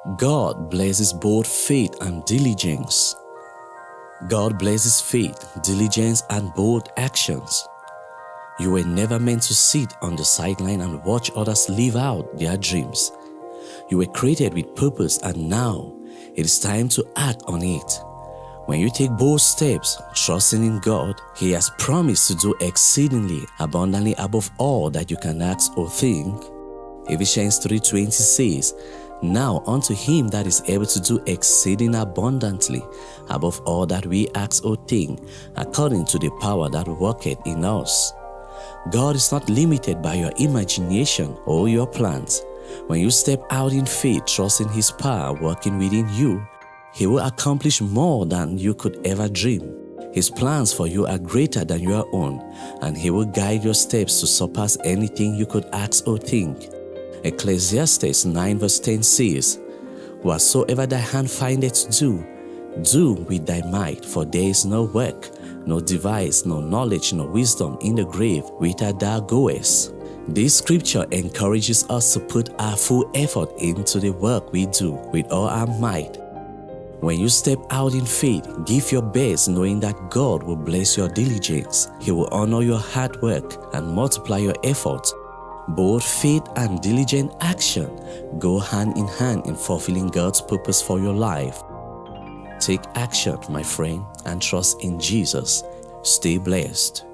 God blesses both faith and diligence. God blesses faith, diligence, and bold actions. You were never meant to sit on the sideline and watch others live out their dreams. You were created with purpose, and now it is time to act on it. When you take bold steps, trusting in God, He has promised to do exceedingly abundantly above all that you can ask or think. Ephesians 3:20 says, "Now unto Him that is able to do exceeding abundantly above all that we ask or think, according to the power that worketh in us." God is not limited by your imagination or your plans. When you step out in faith, trusting His power working within you, He will accomplish more than you could ever dream. His plans for you are greater than your own, and He will guide your steps to surpass anything you could ask or think. Ecclesiastes 9:10 says, "Whatsoever thy hand findeth to do, do with thy might, for there is no work, no device, no knowledge, no wisdom in the grave whither thou goest." This scripture encourages us to put our full effort into the work we do with all our might. When you step out in faith, give your best, knowing that God will bless your diligence. He will honor your hard work and multiply your efforts. Both faith and diligent action go hand in hand in fulfilling God's purpose for your life. Take action, my friend, and trust in Jesus. Stay blessed.